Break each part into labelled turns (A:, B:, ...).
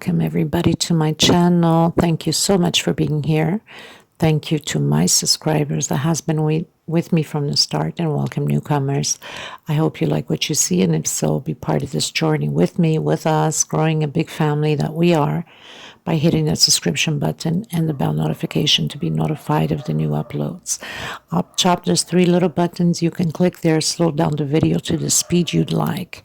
A: Welcome everybody to my channel. Thank you so much for being here. Thank you to my subscribers that has been with me from the start, and welcome newcomers. I hope you like what you see, and if so, be part of this journey with me, with us, growing a big family that we are, by hitting that subscription button and the bell notification to be notified of the new uploads. Up top, there's 3 little buttons. You can click there, slow down the video to the speed you'd like.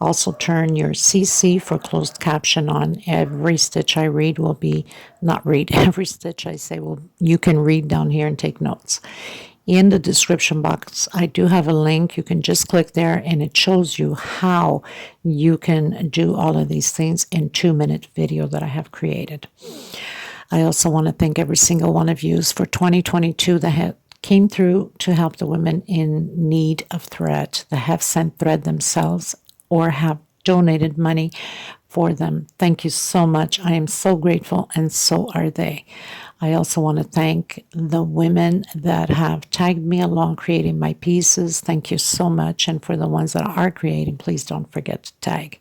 A: Also turn your CC for closed caption on. Every stitch I read will be, not read, every stitch I say will, you can read down here and take notes. In the description box, I do have a link. You can just click there and it shows you how you can do all of these things in 2-minute video that I have created. I also want to thank every single one of you for 2022 that came through to help the women in need of thread, that have sent thread themselves or have donated money for them. Thank you so much. I am so grateful, and so are they. I also want to thank the women that have tagged me along creating my pieces. Thank you so much. And for the ones that are creating, please don't forget to tag.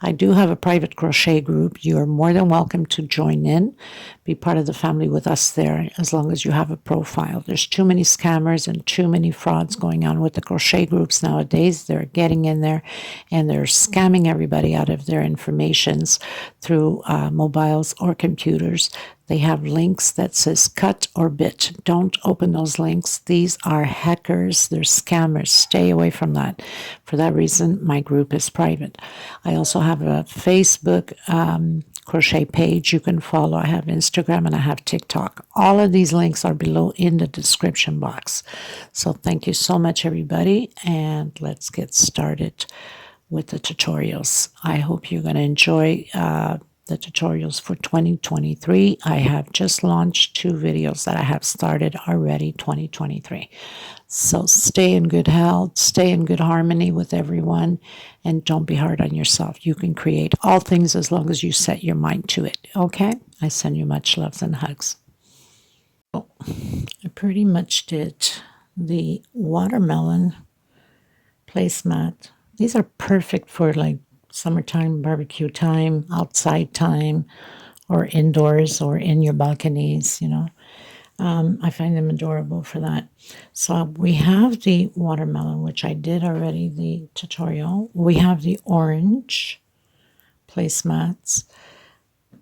A: I do have a private crochet group. You are more than welcome to join in. Be part of the family with us there, as long as you have a profile. There's too many scammers and too many frauds going on with the crochet groups nowadays. They're getting in there and they're scamming everybody out of their informations through mobiles or computers. They have links that says cut or bit. Don't open those links. These are hackers. They're scammers. Stay away from that. For that reason, my group is private. I also have a Facebook crochet page you can follow. I have Instagram and I have TikTok. All of these links are below in the description box. So thank you so much, everybody. And let's get started with the tutorials. I hope you're going to enjoy the tutorials for 2023. I have just launched 2 videos that I have started already 2023. So stay in good health, stay in good harmony with everyone, and don't be hard on yourself. You can create all things as long as you set your mind to it. Okay? I send you much loves and hugs. Oh, I pretty much did the watermelon placemat. These are perfect for like summertime, barbecue time, outside time, or indoors or in your balconies, you know. I find them adorable for that. So we have the watermelon, which I did already, the tutorial. We have the orange placemats.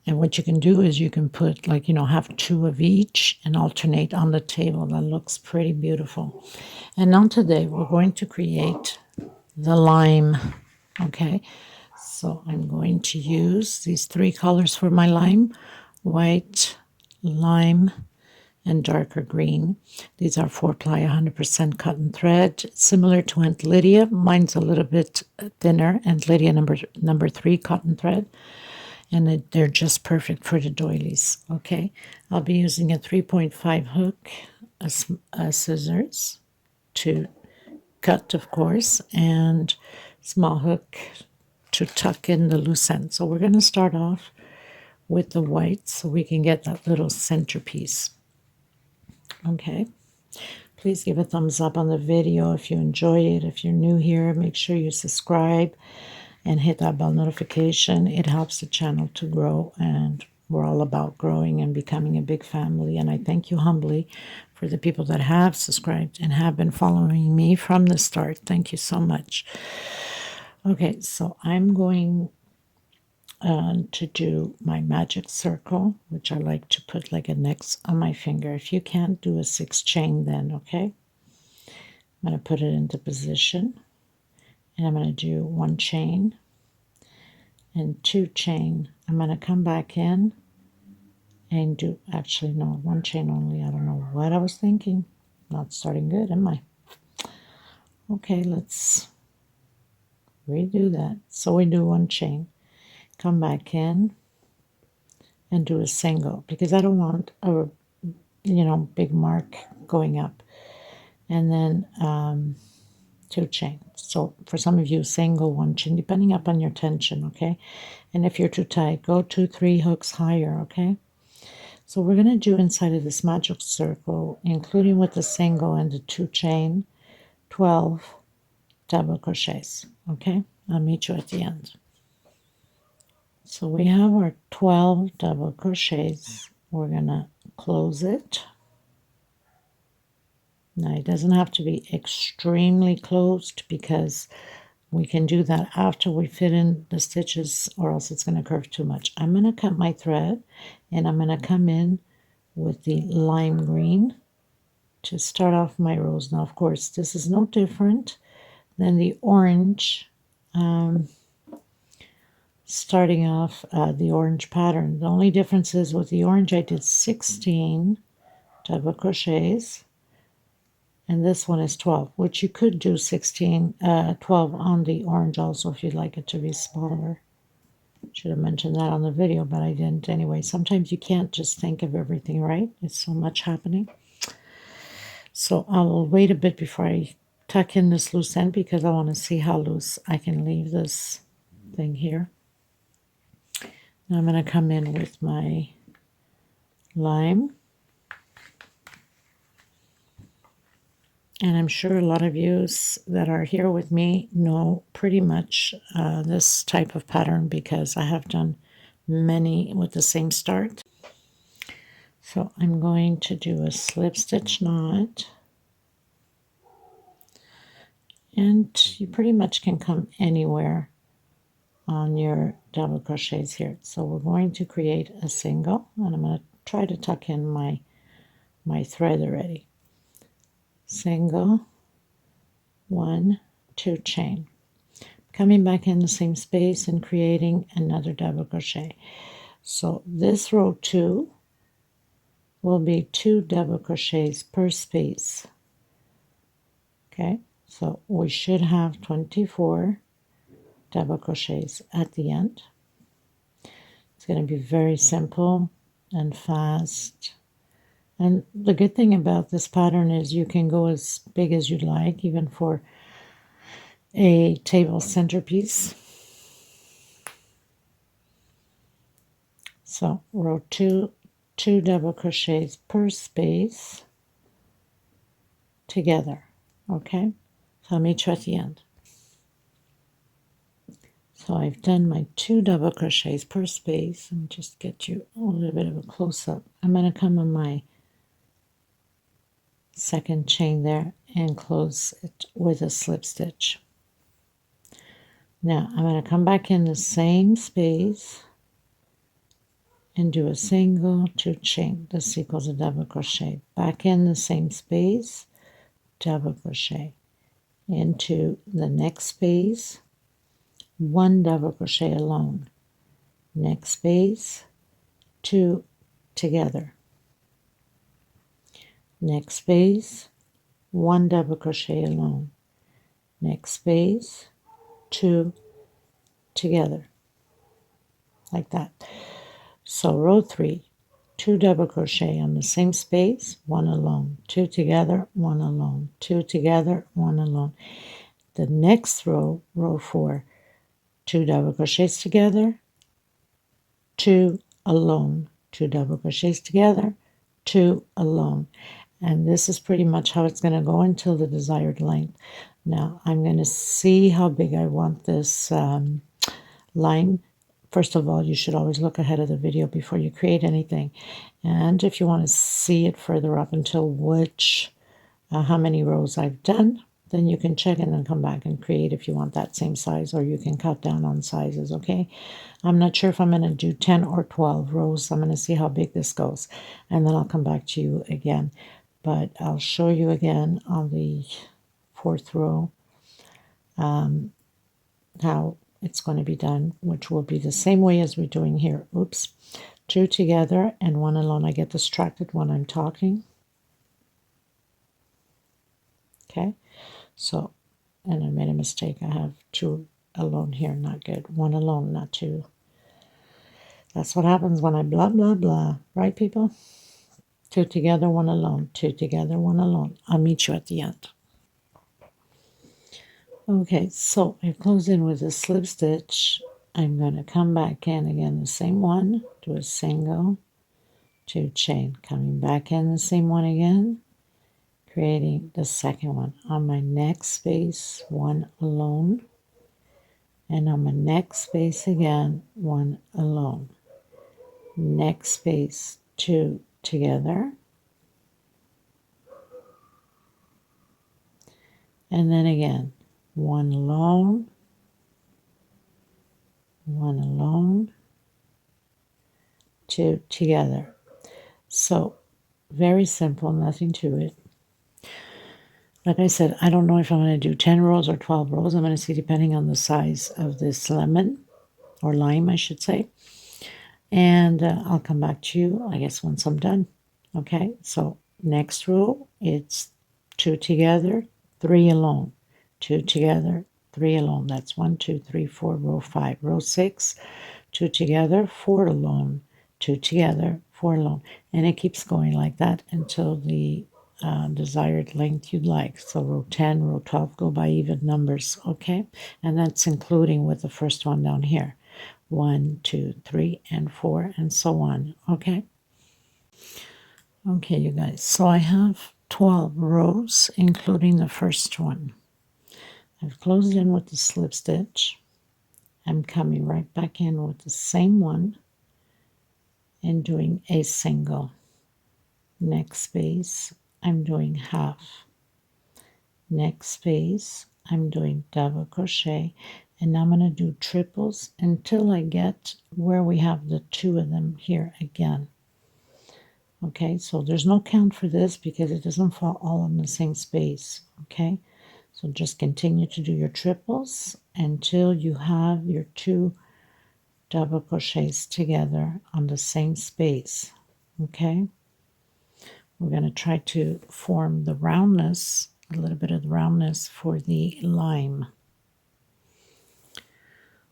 A: And what you can do is you can put, like, you know, have 2 of each and alternate on the table. That looks pretty beautiful. And now today we're going to create the lime, okay? So I'm going to use these 3 colors for my lime: white, lime, and darker green. These are 4-ply 100% cotton thread, similar to Aunt Lydia. Mine's a little bit thinner, Aunt Lydia number 3 cotton thread, and they're just perfect for the doilies. Okay, I'll be using a 3.5 hook, a scissors to cut, of course, and small hook to tuck in the loose end. So we're going to start off with the white so we can get that little centerpiece. Okay, please give a thumbs up on the video if you enjoyed it. If you're new here, make sure you subscribe and hit that bell notification. It helps the channel to grow, and we're all about growing and becoming a big family. And I thank you humbly for the people that have subscribed and have been following me from the start. Thank you so much. Okay, so I'm going to do my magic circle, which I like to put like an X on my finger. If you can't do a 6 chain, then okay. I'm going to put it into position, and I'm going to do 1 chain and 2 chain. I'm going to come back in and do, actually no, 1 chain only. I don't know what I was thinking. Not starting good, am I? Okay, let's redo that. So we do 1 chain, come back in and do a single, because I don't want a, you know, big mark going up. And then 2 chains. So for some of you, single, 1 chain, depending upon your tension, okay? And if you're too tight, go 2, 3 hooks higher, okay? So we're going to do inside of this magic circle, including with the single and the 2 chain, 12 double crochets, okay? I'll meet you at the end. So we have our 12 double crochets. We're going to close it. Now it doesn't have to be extremely closed because we can do that after we fit in the stitches or else it's going to curve too much. I'm going to cut my thread and I'm going to come in with the lime green to start off my rows. Now of course this is no different than the orange, starting off the orange pattern. The only difference is with the orange I did 16 double crochets and this one is 12, which you could do 12 on the orange also if you'd like it to be smaller. Should have mentioned that on the video, but I didn't anyway. Sometimes you can't just think of everything, right? It's so much happening. So I will wait a bit before I tuck in this loose end because I want to see how loose I can leave this thing here. Now I'm going to come in with my lime. And I'm sure a lot of you that are here with me know pretty much this type of pattern because I have done many with the same start. So I'm going to do a slip stitch knot. And you pretty much can come anywhere on your double crochets here. So we're going to create a single, and I'm going to try to tuck in my thread already. Single, 1, 2 chain. Coming back in the same space and creating another double crochet. So this row 2 will be 2 double crochets per space. Okay, so we should have 24 double crochets at the end. It's going to be very simple and fast. And the good thing about this pattern is you can go as big as you'd like, even for a table centerpiece. So row 2, 2 double crochets per space together. Okay, so I'll meet you at the end. So I've done my 2 double crochets per space. Let me just get you a little bit of a close-up. I'm going to come on my second chain there and close it with a slip stitch. Now I'm going to come back in the same space and do a single, 2 chain. This equals a double crochet. Back in the same space, double crochet. Into the next space, 1 double crochet alone. Next space, 2 together. Next space, 1 double crochet alone. Next space, 2 together, like that. So row 3, 2 double crochet on the same space, 1 alone, 2 together, 1 alone, 2 together, 1 alone. The next row, row 4, 2 double crochets together, 2 alone, 2 double crochets together, 2 alone. And this is pretty much how it's going to go until the desired length. Now I'm going to see how big I want this line. First of all, you should always look ahead of the video before you create anything. And if you want to see it further up until how many rows I've done, then you can check and then come back and create if you want that same size, or you can cut down on sizes, okay? I'm not sure if I'm going to do 10 or 12 rows. I'm going to see how big this goes, and then I'll come back to you again. But I'll show you again on the 4th row how it's going to be done, which will be the same way as we're doing here. Oops. 2 together and 1 alone. I get distracted when I'm talking. Okay, so, and I made a mistake. I have 2 alone here, not good. 1 alone, not 2. That's what happens when I blah, blah, blah. Right, people? 2 together, 1 alone. 2 together, 1 alone. I'll meet you at the end. Okay, so I've closed in with a slip stitch. I'm going to come back in again, the same one, do a single, 2 chain, coming back in the same one again, creating the second one. On my next space, 1 alone, and on my next space again, 1 alone, next space, 2 together, and then again 1 alone, 1 alone, 2 together. So very simple, nothing to it. Like I said, I don't know if I'm going to do 10 rows or 12 rows. I'm going to see depending on the size of this lemon, or lime, I should say. And I'll come back to you, I guess, once I'm done. Okay, so next row, it's 2 together, 3 alone, 2 together, 3 alone. That's 1, 2, 3, 4, row 5. Row 6, 2 together, 4 alone, 2 together, 4 alone. And it keeps going like that until the desired length you'd like. So row 10, row 12 go by even numbers, okay? And that's including with the first one down here. 1, 2, 3, and 4, and so on, okay? Okay, you guys, so I have 12 rows, including the first one. I've closed in with the slip stitch. I'm coming right back in with the same one and doing a single. Next space, I'm doing half. Next space, I'm doing double crochet, and I'm going to do triples until I get where we have the 2 of them here again. Okay, so there's no count for this because it doesn't fall all in the same space. Okay, so just continue to do your triples until you have your 2 double crochets together on the same space. Okay, we're going to try to form the roundness, a little bit of the roundness for the lime.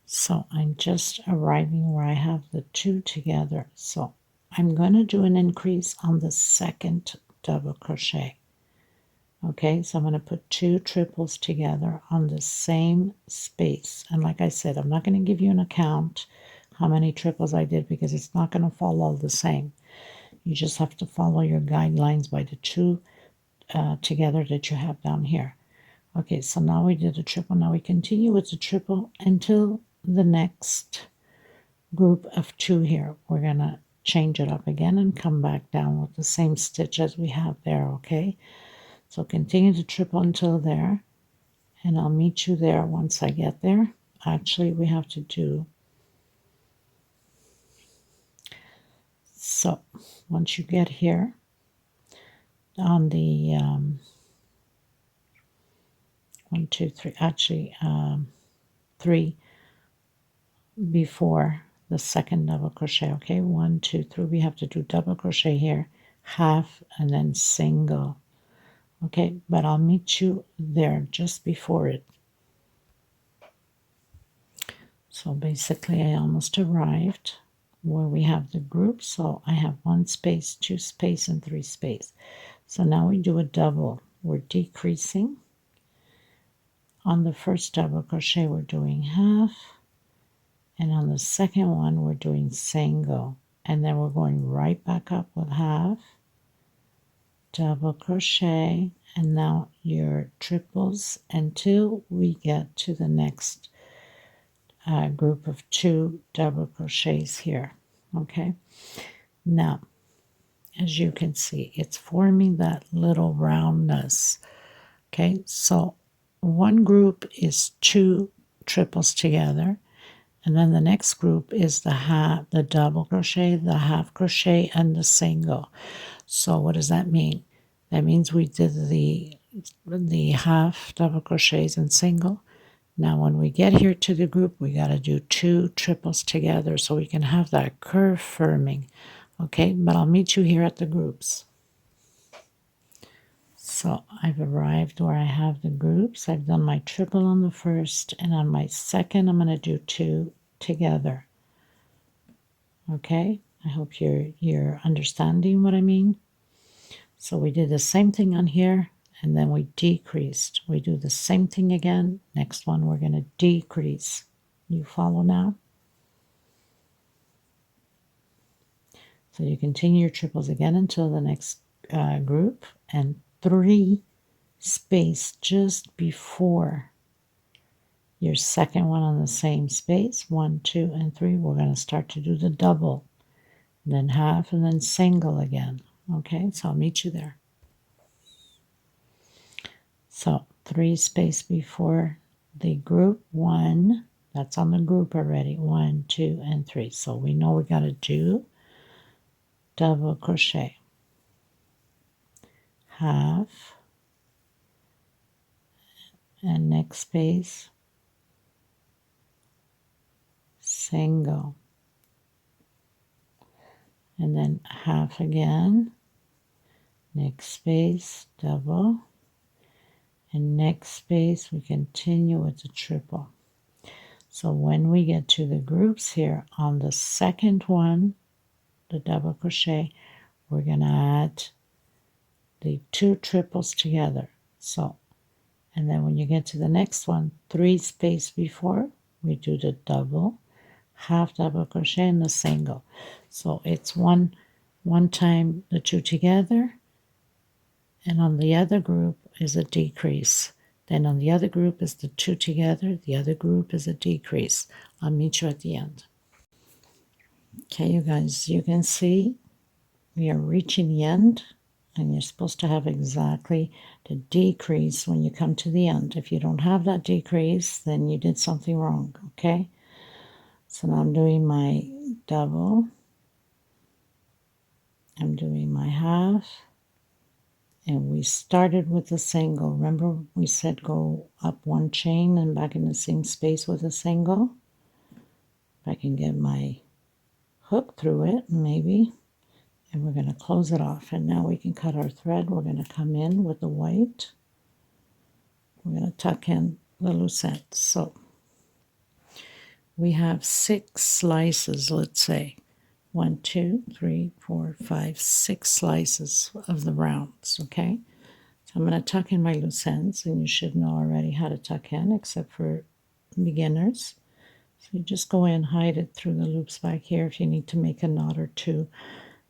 A: So I'm just arriving where I have the 2 together. So I'm going to do an increase on the second double crochet. Okay, so I'm going to put 2 triples together on the same space. And like I said, I'm not going to give you an account how many triples I did because it's not going to fall all the same. You just have to follow your guidelines by the 2 together that you have down here. Okay, so now we did a triple. Now we continue with the triple until the next group of 2 here. We're going to change it up again and come back down with the same stitch as we have there, okay? So continue to triple until there, and I'll meet you there once I get there. Actually, we have to do, so once you get here on the 1, 2, 3, actually 3 before the second double crochet. Okay, 1, 2, 3, we have to do double crochet here, half, and then single. Okay, but I'll meet you there just before it. So basically I almost arrived where we have the group. So I have 1 space, 2 space, and 3 space. So now we do a double. We're decreasing. On the first double crochet we're doing half, and on the second one we're doing single, and then we're going right back up with half, double crochet, and now your triples until we get to the next group of 2 double crochets here. Okay, now as you can see, it's forming that little roundness. Okay, so one group is 2 triples together, and then the next group is the double crochet, the half crochet, and the single. So what does that mean? That means we did the half double crochets and single. Now when we get here to the group, we got to do 2 triples together so we can have that curve forming. Okay, but I'll meet you here at the groups. So I've arrived where I have the groups. I've done my triple on the first, and on my second I'm going to do 2 together. Okay, I hope you're understanding what I mean. So we did the same thing on here, and then we decreased. We do the same thing again. Next one we're going to decrease. You follow now? So you continue your triples again until the next group, and 3 space just before your second one on the same space, 1, 2, and 3. We're going to start to do the double, then half, and then single again. Okay, so I'll meet you there. So 3 space before the group, 1, that's on the group already, 1, 2, and 3. So we know we got to do double crochet, half, and next space, single, and then half again, next space, double, and next space we continue with the triple. So when we get to the groups here on the second one, the double crochet, we're going to add the 2 triples together. So, and then when you get to the next one, 3 space before, we do the double, half double crochet, and the single. So it's one time the 2 together, and on the other group is a decrease. Then on the other group is the 2 together, the other group is a decrease. I'll meet you at the end. Okay, you guys, you can see we are reaching the end, and you're supposed to have exactly the decrease when you come to the end. If you don't have that decrease, then you did something wrong, okay? So now I'm doing my double, I'm doing my half, and we started with a single. Remember we said go up 1 chain and back in the same space with a single? If I can get my hook through it, maybe. And we're going to close it off. And now we can cut our thread. We're going to come in with the white. We're going to tuck in the loose end. So we have 6 slices, let's say. 1, 2, 3, 4, 5, 6 slices of the rounds, okay? So I'm going to tuck in my loose ends, and you should know already how to tuck in, except for beginners. So you just go in, hide it through the loops back here. If you need to make a knot or 2,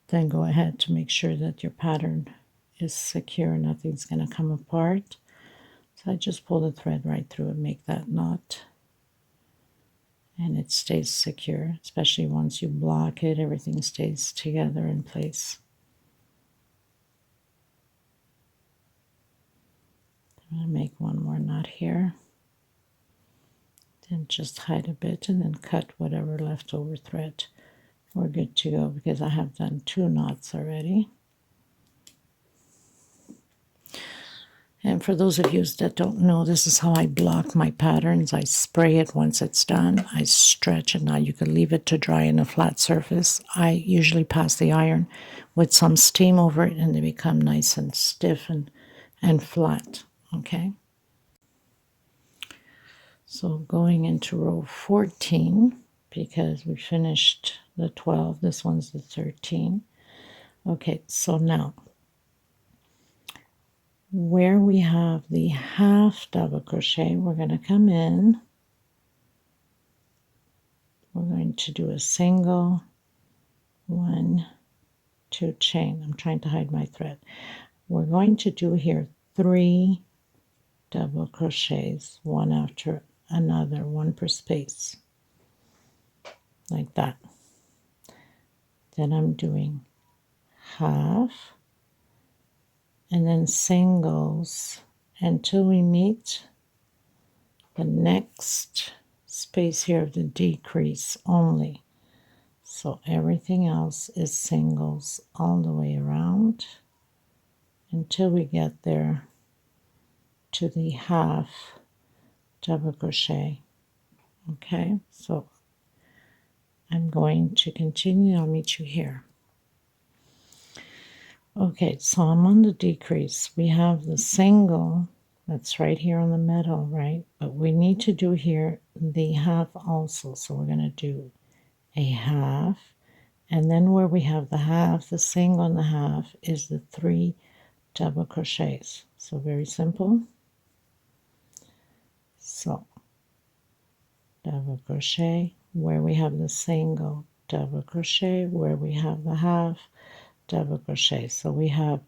A: then go ahead to make sure that your pattern is secure, nothing's going to come apart. So I just pull the thread right through and make that knot, and it stays secure. Especially once you block it, everything stays together in place. I'm going to make one more knot here, then just hide a bit and then cut whatever leftover thread. We're good to go because I have done 2 knots already. And for those of you that don't know, this is how I block my patterns. I spray it once it's done. I stretch it. Now you can leave it to dry in a flat surface. I usually pass the iron with some steam over it, and they become nice and stiff and flat. Okay. So going into row 14, because we finished the 12, this one's the 13. Okay, so now where we have the half double crochet, we're going to come in, we're going to do a single, 1, 2 chain. I'm trying to hide my thread. We're going to do here 3 double crochets, one after another, 1 per space, like that. Then I'm doing half, and then singles until we meet the next space here of the decrease only. So everything else is singles all the way around until we get there to the half double crochet. Okay, so I'm going to continue. I'll meet you here. Okay, so I'm on the decrease. We have the single that's right here on the middle, right? But we need to do here the half also. So we're going to do a half, and then where we have the half, the single and the half is the 3 double crochets. So very simple. So double crochet where we have the single, double crochet where we have the half, double crochet. So we have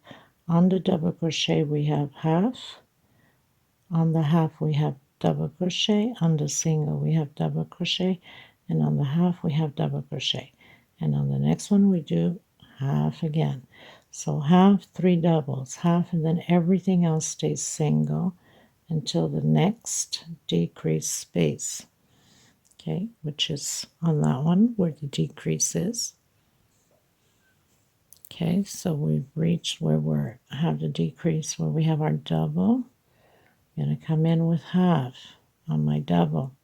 A: on the double crochet we have half, on the half we have double crochet, on the single we have double crochet, and on the half we have double crochet, and on the next one we do half again. So half, 3 doubles, half, and then everything else stays single until the next decrease space, okay, which is on that one where the decrease is. Okay, so we've reached where we have the decrease, where we have our double. I'm going to come in with half on my double.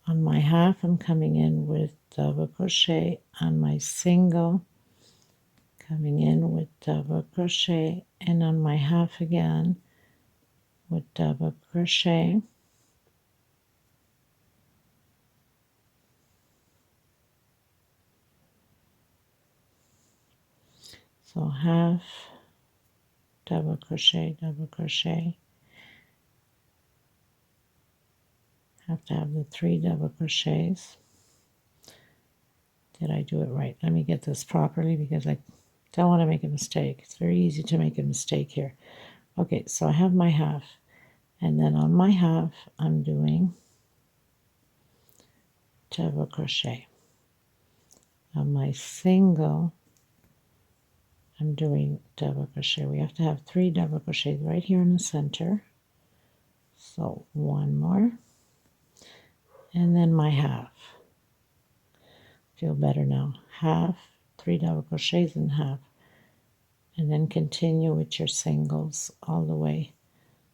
A: On my half, I'm coming in with double crochet. On my single, coming in with double crochet, and on my half again with double crochet. So half, double crochet, double crochet. Have to have the 3 double crochets. Did I do it right? Let me get this properly because I don't want to make a mistake. It's very easy to make a mistake here. Okay, so I have my half, and then on my half I'm doing double crochet. On my single I'm doing double crochet. We have to have 3 double crochets right here in the center. So 1 more, and then my half. Feel better now. Half, 3 double crochets in half, and then continue with your singles all the way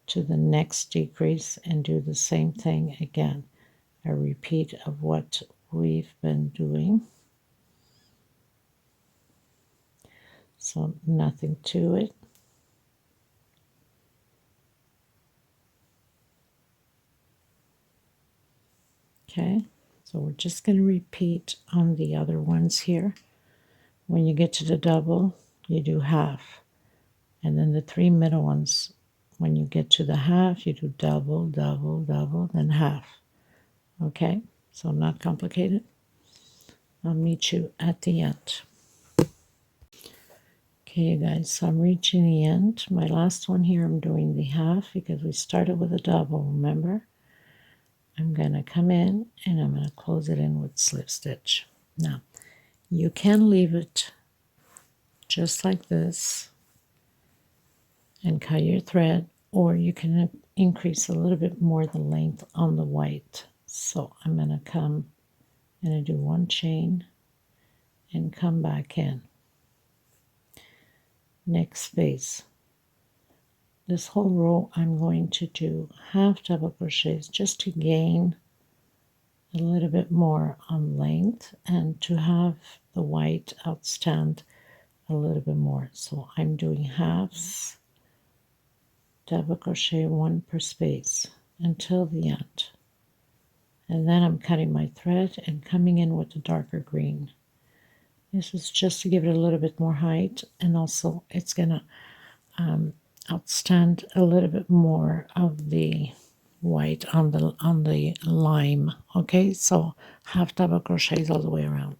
A: to the next decrease and do the same thing again. A repeat of what we've been doing. So nothing to it. Okay, so we're just going to repeat on the other ones here. When you get to the double, you do half. And then the 3 middle ones, when you get to the half, you do double, double, double, then half. Okay, so not complicated. I'll meet you at the end. Okay, you guys, so I'm reaching the end. My last one here, I'm doing the half because we started with a double, remember? I'm going to come in and I'm going to close it in with slip stitch. Now, you can leave it just like this and cut your thread, or you can increase a little bit more the length on the white. So I'm going to come and I do 1 chain and come back in. Next space. This whole row I'm going to do half double crochets just to gain a little bit more on length and to have the white outstand a little bit more. So I'm doing halves, double crochet 1 per space until the end. And then I'm cutting my thread and coming in with the darker green. This is just to give it a little bit more height, and also it's going to outstand a little bit more of the white on the lime. Okay, so half double crochets all the way around.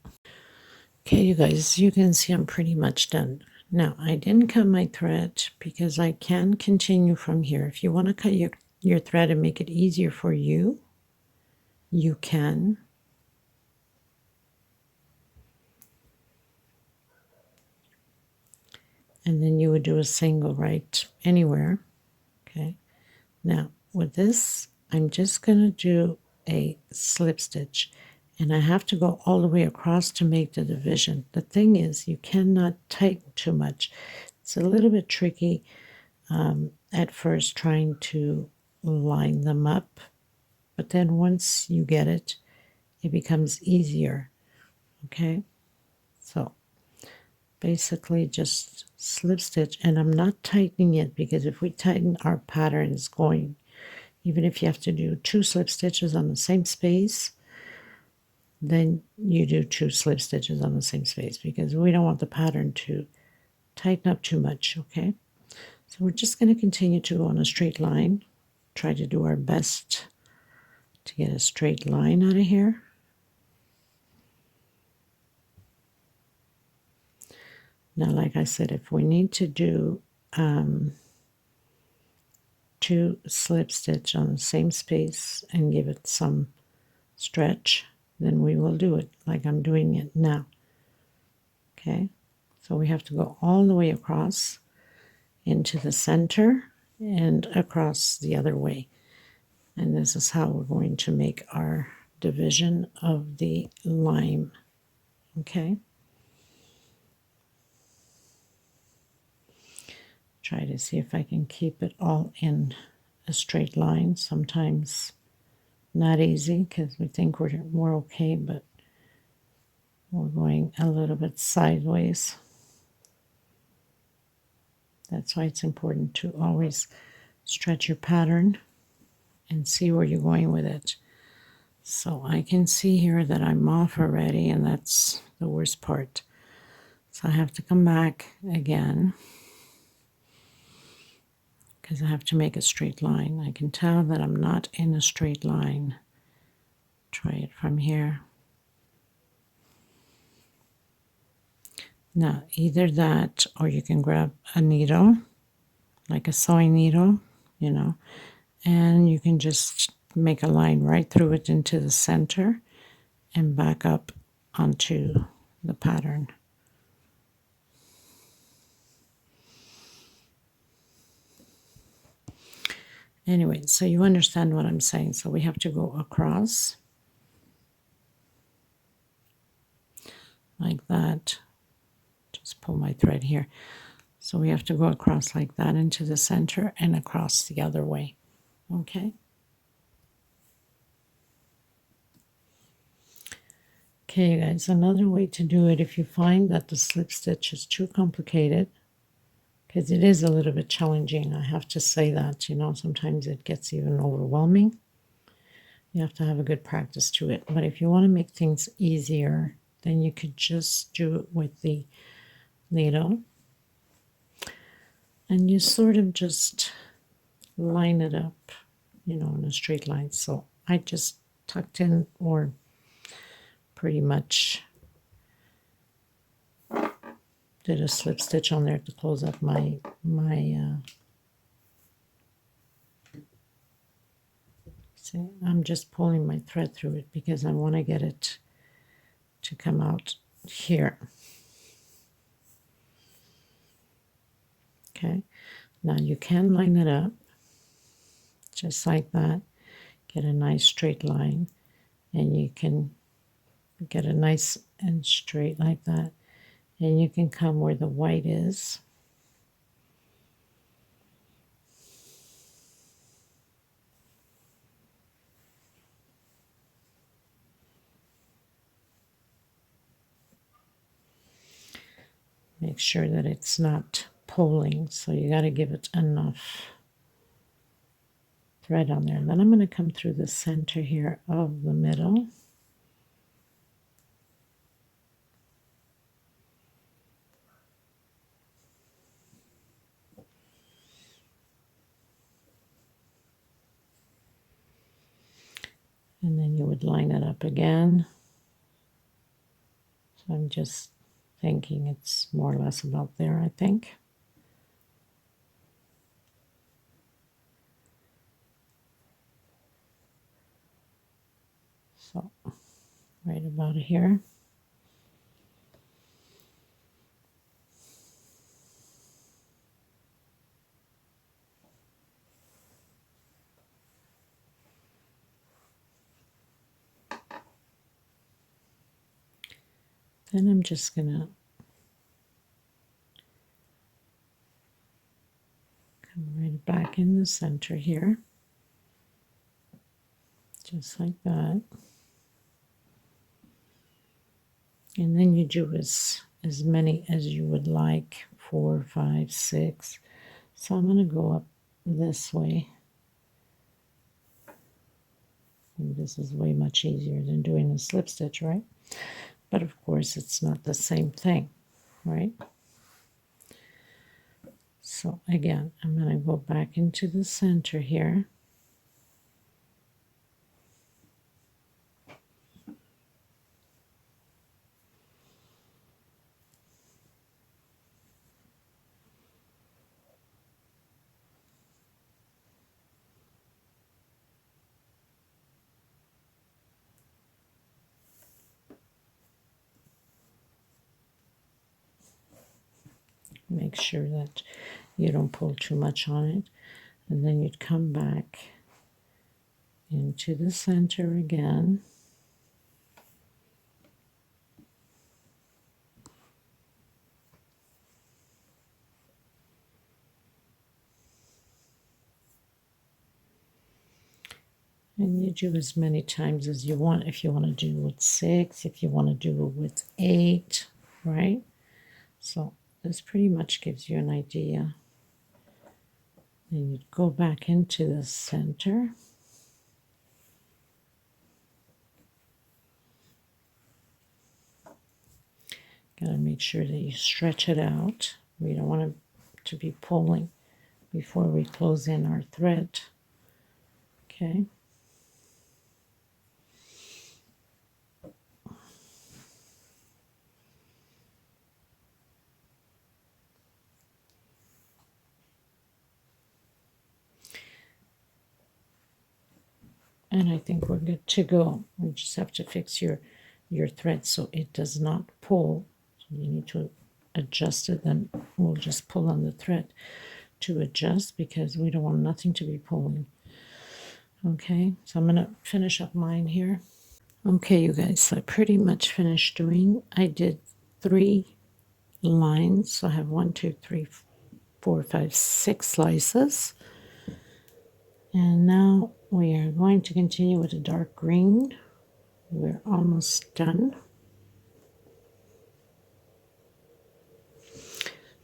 A: Okay, you guys, you can see I'm pretty much done. Now, I didn't cut my thread because I can continue from here. If you want to cut your thread and make it easier for you, you can. And then you would do a single right anywhere. Okay, now with this I'm just going to do a slip stitch, and I have to go all the way across to make the division. The thing is, you cannot tighten too much. It's a little bit tricky at first trying to line them up, but then once you get it, it becomes easier. Okay, so basically just slip stitch, and I'm not tightening it because if we tighten, our pattern is going. Even if you have to do 2 slip stitches on the same space, then you do 2 slip stitches on the same space because we don't want the pattern to tighten up too much. Okay, so we're just going to continue to go on a straight line, try to do our best to get a straight line out of here. Now, like I said, if we need to do 2 to slip stitch on the same space and give it some stretch, then we will do it like I'm doing it now. Okay, so we have to go all the way across into the center and across the other way. And this is how we're going to make our division of the lime. Okay. Try to see if I can keep it all in a straight line. Sometimes not easy because we think we're okay, but we're going a little bit sideways. That's why it's important to always stretch your pattern and see where you're going with it. So I can see here that I'm off already, and that's the worst part. So I have to come back again because I have to make a straight line. I can tell that I'm not in a straight line. Try it from here. Now, either that or you can grab a needle, like a sewing needle, you know, and you can just make a line right through it into the center and back up onto the pattern. Anyway, so you understand what I'm saying. So we have to go across like that. Just pull my thread here. So we have to go across like that into the center and across the other way. Okay. Okay, you guys, another way to do it, if you find that the slip stitch is too complicated, because it is a little bit challenging, I have to say that, you know, sometimes it gets even overwhelming. You have to have a good practice to it. But if you want to make things easier, then you could just do it with the needle. And you sort of just line it up, you know, in a straight line. So I just tucked in, or pretty much did a slip stitch on there to close up my see, I'm just pulling my thread through it because I want to get it to come out here. Okay, now you can line it up just like that, get a nice straight line, and you can get a nice and straight like that, and you can come where the white is. Make sure that it's not pulling, so you got to give it enough thread on there. And then I'm going to come through the center here of the middle. And then you would line it up again. So I'm just thinking it's more or less about there, I think. So right about here. Then I'm just going to come right back in the center here, just like that. And then you do as many as you would like, 4, 5, 6. So I'm going to go up this way. And this is way much easier than doing a slip stitch, right? But of course, it's not the same thing, right? So again, I'm going to go back into the center here. Make sure that you don't pull too much on it. And then you'd come back into the center again. And you do as many times as you want. If you want to do with 6, if you want to do it with 8, right? So this pretty much gives you an idea. Then you'd go back into the center. Got to make sure that you stretch it out. We don't want to be pulling before we close in our thread. Okay. And I think we're good to go. We just have to fix your thread so it does not pull. So you need to adjust it, then we'll just pull on the thread to adjust because we don't want nothing to be pulling. Okay, so I'm going to finish up mine here. Okay, you guys, so I pretty much finished doing. I did 3 lines. So I have 1, 2, 3, 4, 5, 6 slices. And now we are going to continue with a dark green. We're almost done.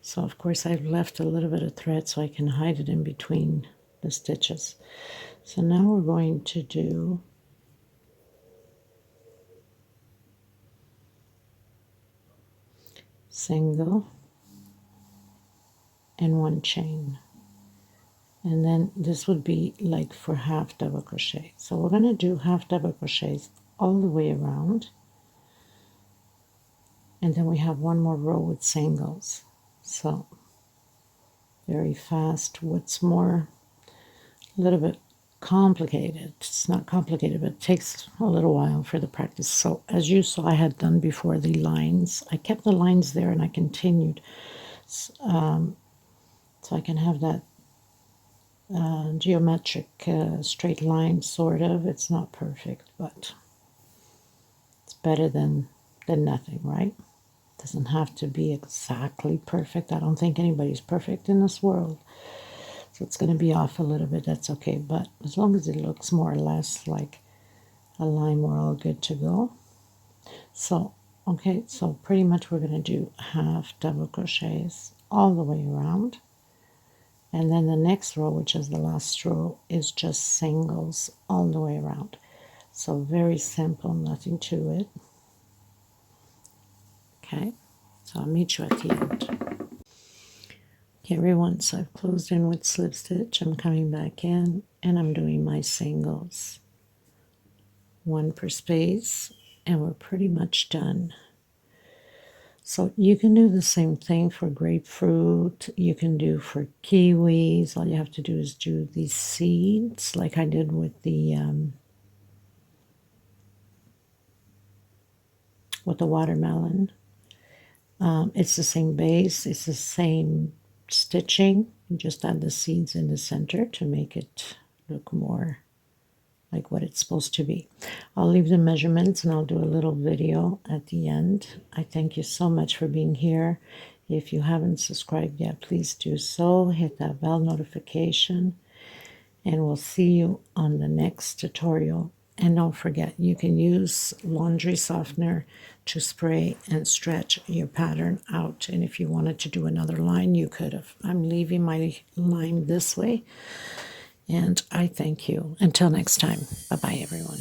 A: So of course I've left a little bit of thread so I can hide it in between the stitches. So now we're going to do single and 1 chain. And then this would be like for half double crochet. So we're going to do half double crochets all the way around. And then we have 1 more row with singles. So very fast. What's more, a little bit complicated. It's not complicated, but it takes a little while for the practice. So as you saw, I had done before the lines. I kept the lines there and I continued. So I can have that geometric straight line, sort of. It's not perfect, but it's better than nothing, right? It doesn't have to be exactly perfect. I don't think anybody's perfect in this world. So it's going to be off a little bit. That's okay. But as long as it looks more or less like a line, we're all good to go. So, okay, so pretty much we're going to do half double crochets all the way around. And then the next row, which is the last row, is just singles all the way around. So very simple, nothing to it. Okay, so I'll meet you at the end. Okay, everyone, so I've closed in with slip stitch. I'm coming back in and I'm doing my singles. 1 per space, and we're pretty much done. So you can do the same thing for grapefruit. You can do for kiwis. All you have to do is do these seeds like I did with the watermelon. It's the same base. It's the same stitching. You just add the seeds in the center to make it look more like what it's supposed to be. I'll leave the measurements and I'll do a little video at the end. I thank you so much for being here. If you haven't subscribed yet, please do so. Hit that bell notification and we'll see you on the next tutorial. And don't forget, you can use laundry softener to spray and stretch your pattern out. And if you wanted to do another line, you could have. I'm leaving my line this way. And I thank you. Until next time. Bye-bye, everyone.